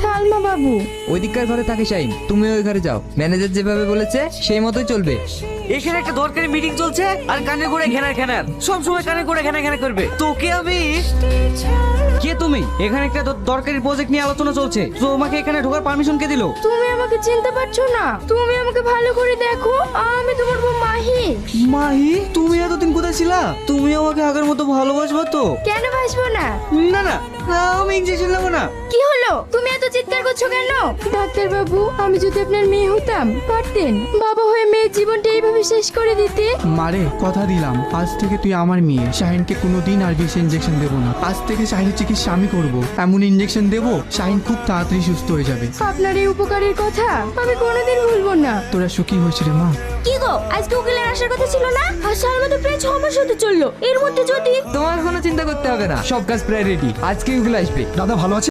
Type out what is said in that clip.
সালমা বাবু। ওই দিককার ঘরে থাকে শাহিন, তুমি ওই ঘরে যাও। ম্যানেজার যেভাবে বলেছে সেই মতোই চলবে। এখানে একটা দরকারি মিটিং চলছে আর কানে করে ঘেনার ঘেনার সব সময় কানে করে ঘেনা ঘেনা করবে। তোকে আমি কে তুমি? এখানে একটা দরকারি প্রজেক্ট নিয়ে আলোচনা চলছে, তোমাকে এখানে ঢোকার পারমিশন কে দিল? তুমি আমাকে চিনতে পারছো না? তুমি আমাকে ভালো করে দেখো, আমি তোমার বউ মাহি। মাহি, তুমি এতদিন কোথায় ছিলা? তুমি আমাকে আগের মতো ভালোবাসবা তো? কেন ভাসবো না? না না, আমি ইঞ্জেকশন নেবো না। কি হলো, তুমি এত চিৎকার করছো কেন? ডাক্তার বাবু, আমি যদি আপনার মেয়ে হতাম পারতেন বাবা হয়ে মেয়ের জীবনটা এইভাবে শেষ করে দিতে? মারে কথা দিলাম, আজ থেকে তুই আমার মেয়ে। শাহিনকে কোনোদিন আর বেশি ইঞ্জেকশন দেবো না। আজ থেকে শাহিনের চিকিৎসা আমি করবো। এমন ইঞ্জেকশন দেবো শাহিন খুব তাড়াতাড়ি সুস্থ হয়ে যাবে। আপনার এই উপকারের কথা আমি কোনোদিন ভুলবো না। তোরা সুখী হয়েছে রে মা। কি গো, আজকে উকিলের আসার কথা ছিল না? আর সালমা তো প্রায় 6 মাস হতে চললো। এর মধ্যে যদি তোমার কোনো চিন্তা করতে হবে না, সব কাজ প্রায় রেডি। আজকে ওগুলো আসবে। দাদা ভালো আছে?